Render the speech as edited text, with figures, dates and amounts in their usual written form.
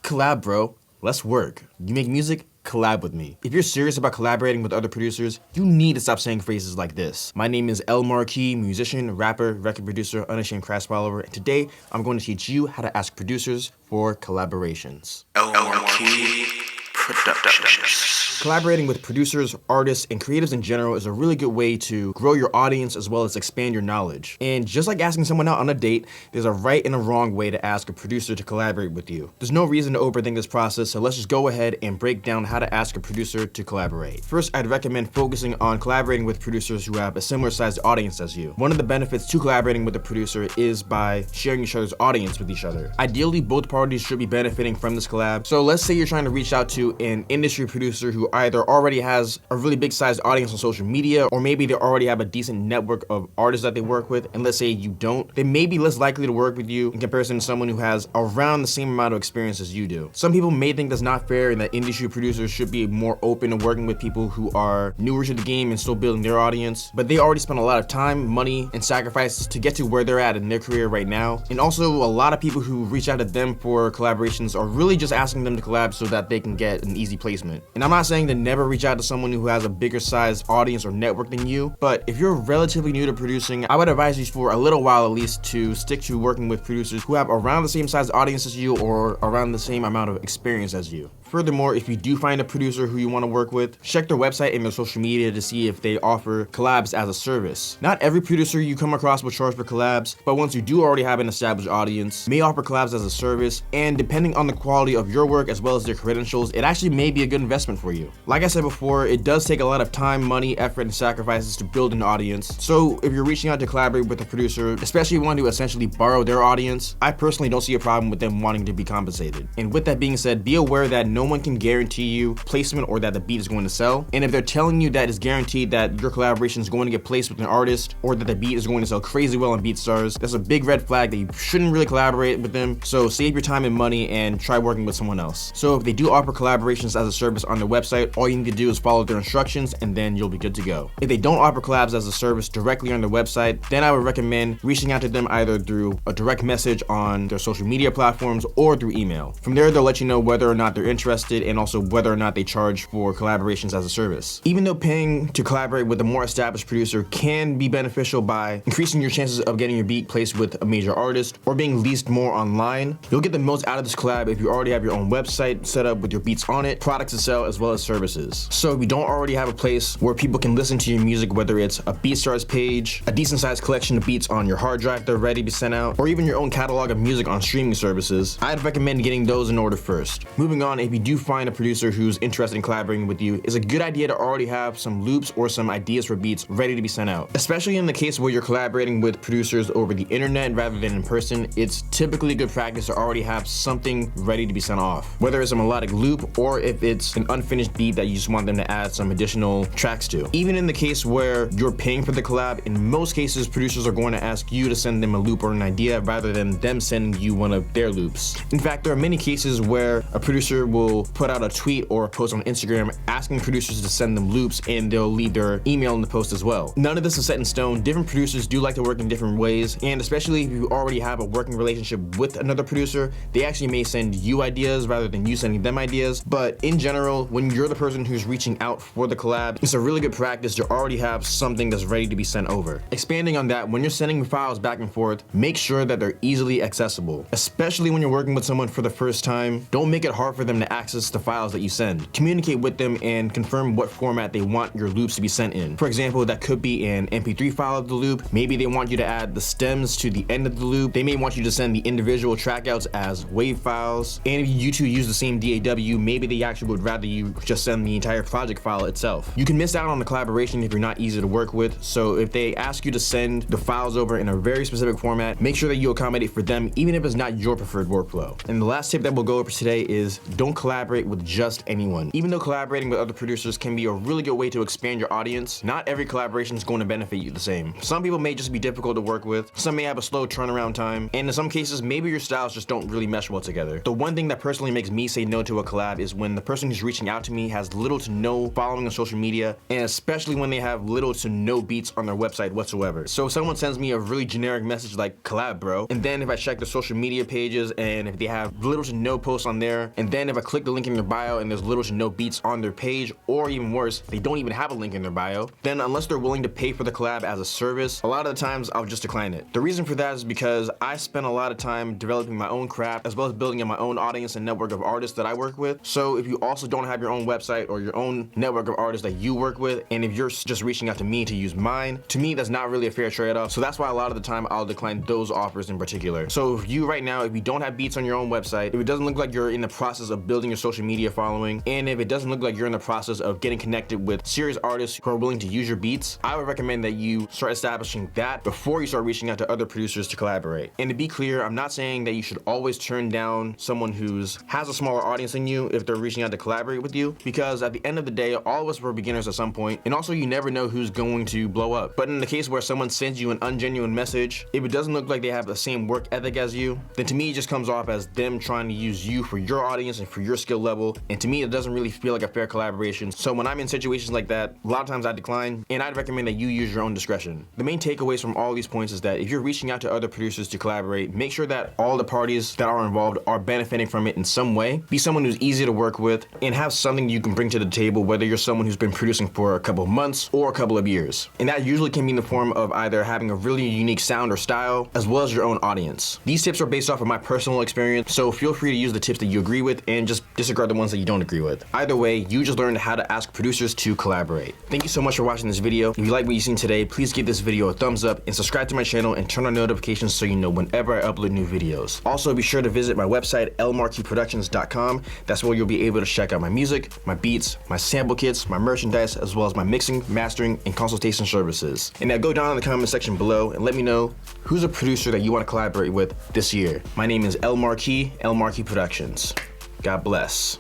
collab, bro. Let's work. You make music? Collab with me. If you're serious about collaborating with other producers, you need to stop saying phrases like this. My name is El Marquis, musician, rapper, record producer, unashamed craft follower, and today I'm going to teach you how to ask producers for collaborations. El Marquis Productions. Collaborating with producers, artists, and creatives in general is a really good way to grow your audience as well as expand your knowledge. And just like asking someone out on a date, there's a right and a wrong way to ask a producer to collaborate with you. There's no reason to overthink this process, so let's just go ahead and break down how to ask a producer to collaborate. First, I'd recommend focusing on collaborating with producers who have a similar sized audience as you. One of the benefits to collaborating with a producer is by sharing each other's audience with each other. Ideally, both parties should be benefiting from this collab. So let's say you're trying to reach out to an industry producer who either already has a really big sized audience on social media, or maybe they already have a decent network of artists that they work with, and let's say you don't, they may be less likely to work with you in comparison to someone who has around the same amount of experience as you do. Some people may think that's not fair and that industry producers should be more open to working with people who are newer to the game and still building their audience, but they already spent a lot of time, money, and sacrifices to get to where they're at in their career right now. And also, a lot of people who reach out to them for collaborations are really just asking them to collab so that they can get an easy placement. And I'm not saying to never reach out to someone who has a bigger sized audience or network than you, but if you're relatively new to producing, I would advise you for a little while at least to stick to working with producers who have around the same size audience as you or around the same amount of experience as you. Furthermore, if you do find a producer who you want to work with, check their website and their social media to see if they offer collabs as a service. Not every producer you come across will charge for collabs, but once you do already have an established audience, may offer collabs as a service, and depending on the quality of your work as well as their credentials, it actually may be a good investment for you. Like I said before, it does take a lot of time, money, effort, and sacrifices to build an audience. So if you're reaching out to collaborate with a producer, especially if you want to essentially borrow their audience, I personally don't see a problem with them wanting to be compensated. And with that being said, be aware that no one can guarantee you placement or that the beat is going to sell. And if they're telling you that it's guaranteed that your collaboration is going to get placed with an artist or that the beat is going to sell crazy well on BeatStars, that's a big red flag that you shouldn't really collaborate with them. So save your time and money and try working with someone else. So if they do offer collaborations as a service on their website, all you need to do is follow their instructions and then you'll be good to go. If they don't offer collabs as a service directly on their website, then I would recommend reaching out to them either through a direct message on their social media platforms or through email. From there, they'll let you know whether or not they're interested and also whether or not they charge for collaborations as a service. Even though paying to collaborate with a more established producer can be beneficial by increasing your chances of getting your beat placed with a major artist or being leased more online, you'll get the most out of this collab if you already have your own website set up with your beats on it, products to sell, as well as services. So if you don't already have a place where people can listen to your music, whether it's a BeatStars page, a decent sized collection of beats on your hard drive that are ready to be sent out, or even your own catalog of music on streaming services, I'd recommend getting those in order first. Moving on, if you do find a producer who's interested in collaborating with you, it's a good idea to already have some loops or some ideas for beats ready to be sent out. Especially in the case where you're collaborating with producers over the internet rather than in person, it's typically good practice to already have something ready to be sent off. Whether it's a melodic loop or if it's an unfinished beat that you just want them to add some additional tracks to. Even in the case where you're paying for the collab, in most cases producers are going to ask you to send them a loop or an idea rather than them sending you one of their loops. In fact, there are many cases where a producer will put out a tweet or a post on Instagram asking producers to send them loops and they'll leave their email in the post as well. None of this is set in stone. Different producers do like to work in different ways, and especially if you already have a working relationship with another producer, they actually may send you ideas rather than you sending them ideas. But in general, when you're the person who's reaching out for the collab, it's a really good practice to already have something that's ready to be sent over. Expanding on that, when you're sending files back and forth, make sure that they're easily accessible. Especially when you're working with someone for the first time, don't make it hard for them to access the files that you send. Communicate with them and confirm what format they want your loops to be sent in. For example, that could be an MP3 file of the loop. Maybe they want you to add the stems to the end of the loop. They may want you to send the individual trackouts as WAV files. And if you two use the same DAW, maybe they actually would rather you just send the entire project file itself. You can miss out on the collaboration if you're not easy to work with. So if they ask you to send the files over in a very specific format, make sure that you accommodate for them, even if it's not your preferred workflow. And the last tip that we'll go over today is don't collaborate collaborate with just anyone. Even though collaborating with other producers can be a really good way to expand your audience, not every collaboration is going to benefit you the same. Some people may just be difficult to work with, some may have a slow turnaround time, and in some cases, maybe your styles just don't really mesh well together. The one thing that personally makes me say no to a collab is when the person who's reaching out to me has little to no following on social media, and especially when they have little to no beats on their website whatsoever. So if someone sends me a really generic message like collab bro, and then if I check their social media pages and if they have little to no posts on there, and then if I click the link in their bio and there's little to no beats on their page, or even worse, they don't even have a link in their bio, then unless they're willing to pay for the collab as a service, a lot of the times I'll just decline it. The reason for that is because I spend a lot of time developing my own craft as well as building my own audience and network of artists that I work with. So if you also don't have your own website or your own network of artists that you work with, and if you're just reaching out to me to use mine, to me that's not really a fair trade-off. So that's why a lot of the time I'll decline those offers in particular. So if you right now, if you don't have beats on your own website, if it doesn't look like you're in the process of building your social media following, and if it doesn't look like you're in the process of getting connected with serious artists who are willing to use your beats, I would recommend that you start establishing that before you start reaching out to other producers to collaborate. And to be clear, I'm not saying that you should always turn down someone who's has a smaller audience than you if they're reaching out to collaborate with you, because at the end of the day, all of us were beginners at some point, and also you never know who's going to blow up. But in the case where someone sends you an ungenuine message, if it doesn't look like they have the same work ethic as you, then to me it just comes off as them trying to use you for your audience and for your skill level, and to me it doesn't really feel like a fair collaboration. So when I'm in situations like that, a lot of times I decline, and I'd recommend that you use your own discretion. The main takeaways from all these points is that if you're reaching out to other producers to collaborate, make sure that all the parties that are involved are benefiting from it in some way. Be someone who's easy to work with and have something you can bring to the table, whether you're someone who's been producing for a couple of months or a couple of years. And that usually can be in the form of either having a really unique sound or style, as well as your own audience. These tips are based off of my personal experience, so feel free to use the tips that you agree with and just disregard the ones that you don't agree with. Either way, you just learned how to ask producers to collaborate. Thank you so much for watching this video. If you like what you've seen today, please give this video a thumbs up and subscribe to my channel and turn on notifications so you know whenever I upload new videos. Also, be sure to visit my website, lmarquisproductions.com. That's where you'll be able to check out my music, my beats, my sample kits, my merchandise, as well as my mixing, mastering, and consultation services. And now go down in the comment section below and let me know who's a producer that you want to collaborate with this year. My name is L Marquis, L Marquis Productions. God bless.